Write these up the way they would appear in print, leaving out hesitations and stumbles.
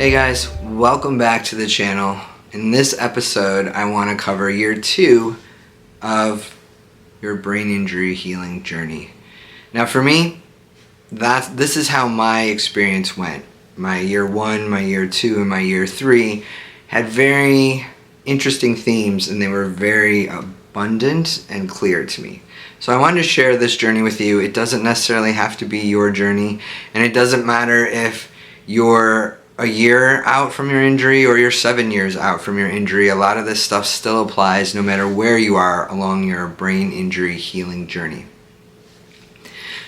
Hey guys, welcome back to the channel. In this episode, I want to cover year 2 of your brain injury healing journey. Now for me, this is how my experience went. My year 1, my year 2, and my year 3 had very interesting themes, and they were very abundant and clear to me. So I wanted to share this journey with you. It doesn't necessarily have to be your journey, and it doesn't matter if you're a year out from your injury or you're 7 years out from your injury. A lot of this stuff still applies no matter where you are along your brain injury healing journey.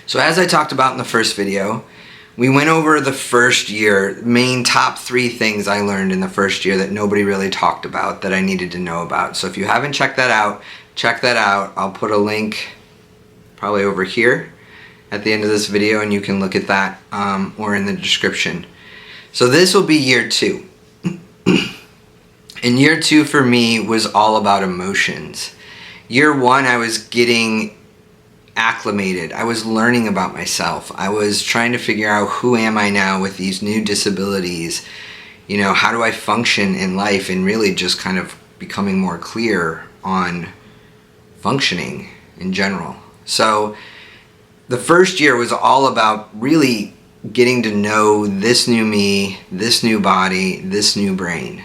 So as I talked about in the first video, we went over the first year, main top 3 things I learned in the first year that nobody really talked about that I needed to know about. So if you haven't checked that out, check that out. I'll put a link probably over here at the end of this video, and you can look at that or in the description. So this will be year 2. And year 2 for me was all about emotions. Year 1, I was getting acclimated. I was learning about myself. I was trying to figure out, who am I now with these new disabilities? You know, how do I function in life, and really just kind of becoming more clear on functioning in general. So the first year was all about really getting to know this new me, this new body, this new brain.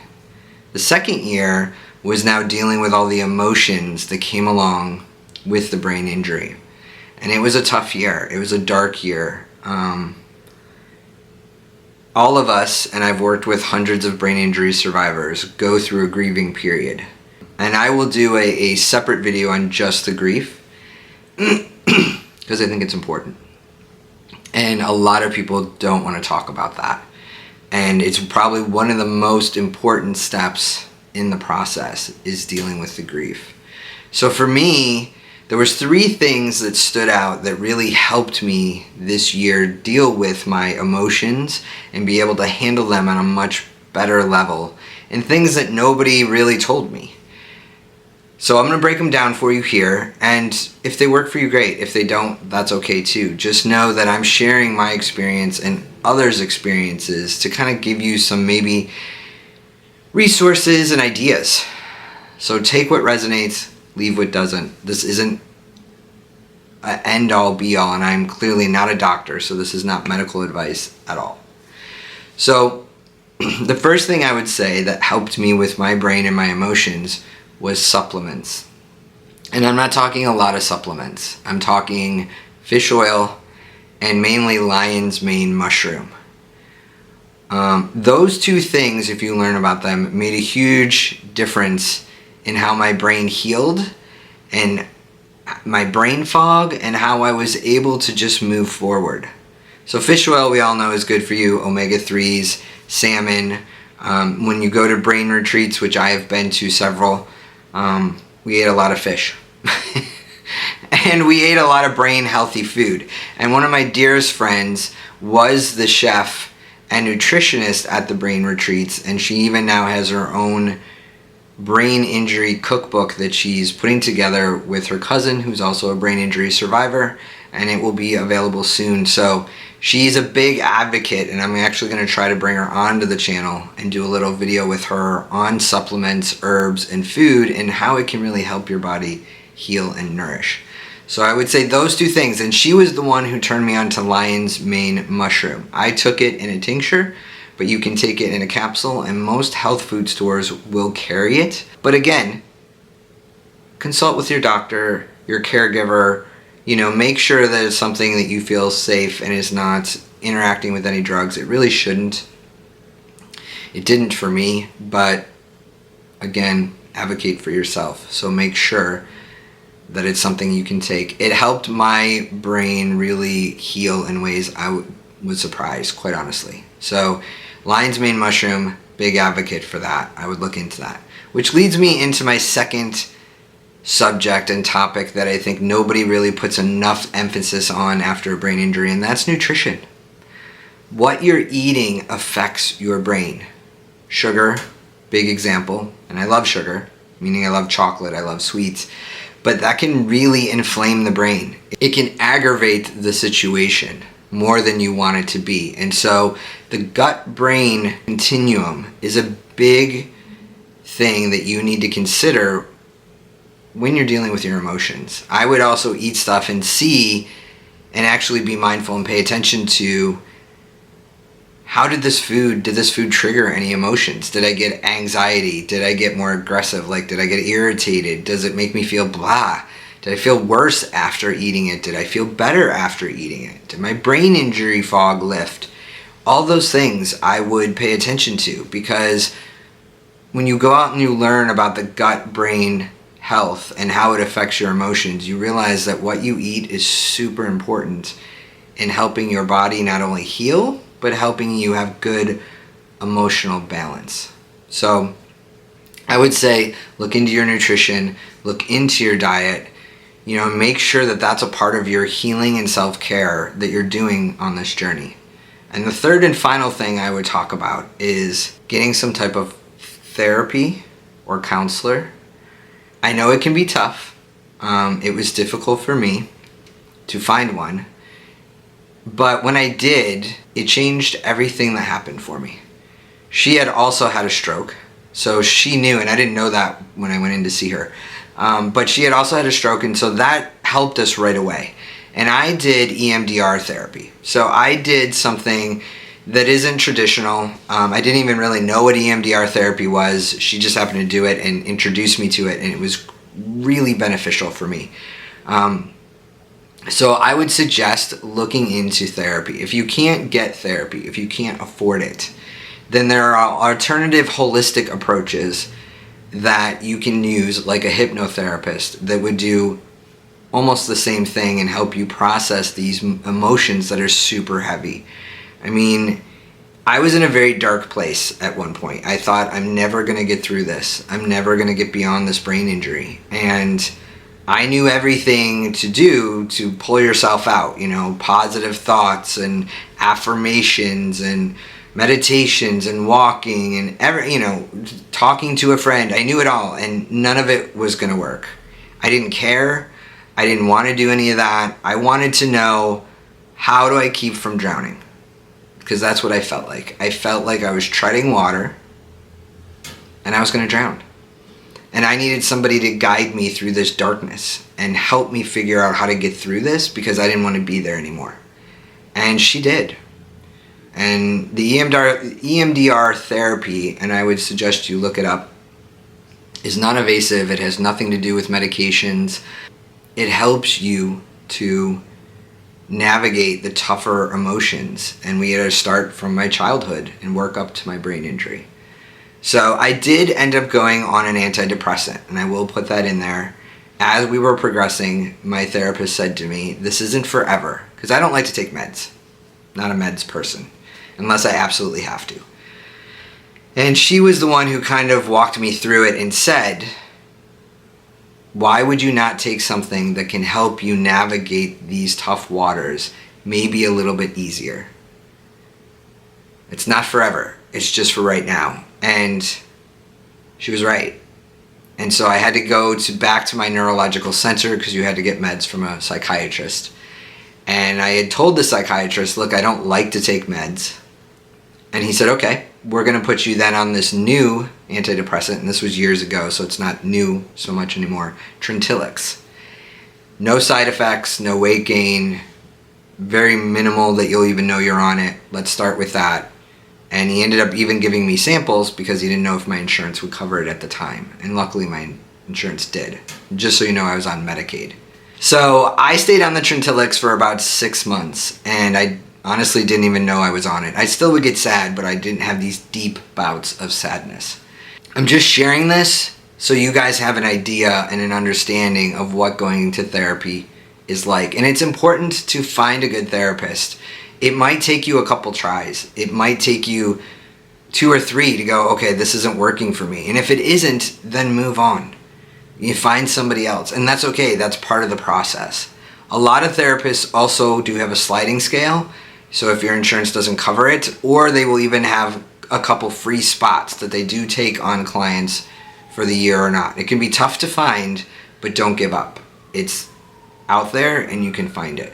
The second year was now dealing with all the emotions that came along with the brain injury. And it was a tough year. It was a dark year. All of us, and I've worked with hundreds of brain injury survivors, go through a grieving period. And I will do a separate video on just the grief because I think it's important. And a lot of people don't want to talk about that. And it's probably one of the most important steps in the process, is dealing with the grief. So for me, there was 3 things that stood out that really helped me this year deal with my emotions and be able to handle them on a much better level, and things that nobody really told me. So I'm going to break them down for you here, and if they work for you, great. If they don't, that's okay too. Just know that I'm sharing my experience and others' experiences to kind of give you some maybe resources and ideas. So take what resonates, leave what doesn't. This isn't an end-all be-all, and I'm clearly not a doctor, so this is not medical advice at all. So the first thing I would say that helped me with my brain and my emotions was supplements. And I'm not talking a lot of supplements. I'm talking fish oil and mainly lion's mane mushroom. Those 2 things, if you learn about them, made a huge difference in how my brain healed and my brain fog, and how I was able to just move forward. So fish oil, we all know, is good for you. Omega-3s, salmon. When you go to brain retreats, which I have been to several, we ate a lot of fish. And we ate a lot of brain healthy food. And one of my dearest friends was the chef and nutritionist at the brain retreats, and she even now has her own brain injury cookbook that she's putting together with her cousin, who's also a brain injury survivor, and it will be available soon. So she's a big advocate, and I'm actually going to try to bring her onto the channel and do a little video with her on supplements, herbs, and food, and how it can really help your body heal and nourish. So I would say those 2 things, and she was the one who turned me on to lion's mane mushroom. I took it in a tincture, but you can take it in a capsule, and most health food stores will carry it. But again, consult with your doctor, your caregiver. You know, make sure that it's something that you feel safe and is not interacting with any drugs. It really shouldn't. It didn't for me, but again, advocate for yourself. So make sure that it's something you can take. It helped my brain really heal in ways I was surprised, quite honestly. So lion's mane mushroom, big advocate for that. I would look into that. Which leads me into my second subject and topic that I think nobody really puts enough emphasis on after a brain injury, and that's nutrition. What you're eating affects your brain. Sugar, big example, and I love sugar, meaning I love chocolate, I love sweets, but that can really inflame the brain. It can aggravate the situation. more than you want it to be. And so the gut-brain continuum is a big thing that you need to consider when you're dealing with your emotions. I would also eat stuff and see and actually be mindful and pay attention to, how did this food trigger any emotions? Did I get anxiety? Did I get more aggressive? Like, did I get irritated? Does it make me feel blah? Did I feel worse after eating it? Did I feel better after eating it? Did my brain injury fog lift? All those things I would pay attention to, because when you go out and you learn about the gut-brain health and how it affects your emotions, you realize that what you eat is super important in helping your body not only heal, but helping you have good emotional balance. So I would say look into your nutrition, look into your diet, make sure that that's a part of your healing and self-care that you're doing on this journey. And the third and final thing I would talk about is getting some type of therapy or counselor. I know it can be tough. It was difficult for me to find one. But when I did, it changed everything that happened for me. She had also had a stroke. So she knew, and I didn't know that when I went in to see her. But she had also had a stroke, and so that helped us right away. And I did EMDR therapy. So I did something that isn't traditional. I didn't even really know what EMDR therapy was. She just happened to do it and introduced me to it, and it was really beneficial for me. So I would suggest looking into therapy. If you can't get therapy, if you can't afford it, then there are alternative holistic approaches that you can use, like a hypnotherapist that would do almost the same thing and help you process these emotions that are super heavy. I mean, I was in a very dark place at one point. I thought, I'm never going to get through this. I'm never going to get beyond this brain injury. And I knew everything to do to pull yourself out, positive thoughts and affirmations and meditations and walking and talking to a friend. I knew it all, and none of it was going to work. I didn't care. I didn't want to do any of that. I wanted to know, how do I keep from drowning? Because that's what I felt like. I felt like I was treading water and I was going to drown. And I needed somebody to guide me through this darkness and help me figure out how to get through this, because I didn't want to be there anymore. And she did. And the EMDR therapy, and I would suggest you look it up, is non-invasive. It has nothing to do with medications. It helps you to navigate the tougher emotions. And we had to start from my childhood and work up to my brain injury. So I did end up going on an antidepressant, and I will put that in there. As we were progressing, my therapist said to me, this isn't forever, because I don't like to take meds. Not a meds person, unless I absolutely have to. And she was the one who kind of walked me through it and said, why would you not take something that can help you navigate these tough waters maybe a little bit easier? It's not forever. It's just for right now. And she was right. And so I had to go back to my neurological center, because you had to get meds from a psychiatrist. And I had told the psychiatrist, look, I don't like to take meds. And he said, okay, we're going to put you then on this new antidepressant. And this was years ago, so it's not new so much anymore. Trintellix. No side effects, no weight gain, very minimal that you'll even know you're on it. Let's start with that. And he ended up even giving me samples, because he didn't know if my insurance would cover it at the time. And luckily my insurance did. Just so you know, I was on Medicaid. So I stayed on the Trintellix for about 6 months, and I honestly didn't even know I was on it. I still would get sad, but I didn't have these deep bouts of sadness. I'm just sharing this so you guys have an idea and an understanding of what going to therapy is like. And it's important to find a good therapist. It might take you a couple tries. It might take you 2 or 3 to go, okay, this isn't working for me. And if it isn't, then move on. You find somebody else, and that's okay. That's part of the process. A lot of therapists also do have a sliding scale, so if your insurance doesn't cover it, or they will even have a couple free spots that they do take on clients for the year or not. It can be tough to find, but don't give up. It's out there and you can find it.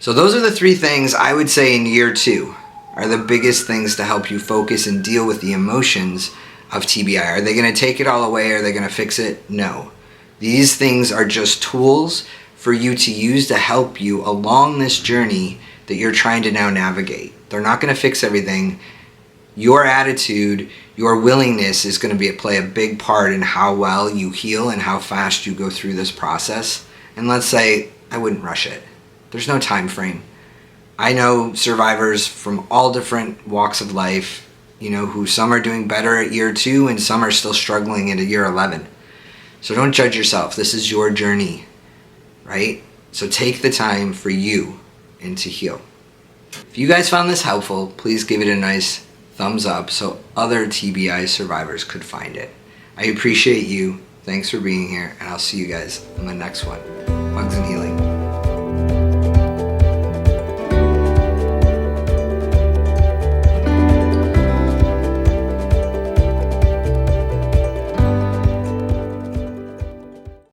So those are the 3 things I would say in year 2 are the biggest things to help you focus and deal with the emotions of TBI. Are they going to take it all away? Are they going to fix it? No. These things are just tools for you to use to help you along this journey that you're trying to now navigate. They're not going to fix everything. Your attitude, your willingness is going to play a big part in how well you heal and how fast you go through this process. And let's say I wouldn't rush it. There's no time frame. I know survivors from all different walks of life, who some are doing better at year 2 and some are still struggling at year 11. So don't judge yourself. This is your journey, right? So take the time for you and to heal. If you guys found this helpful, please give it a nice thumbs up so other TBI survivors could find it. I appreciate you. Thanks for being here, and I'll see you guys on the next one. Hugs and healing.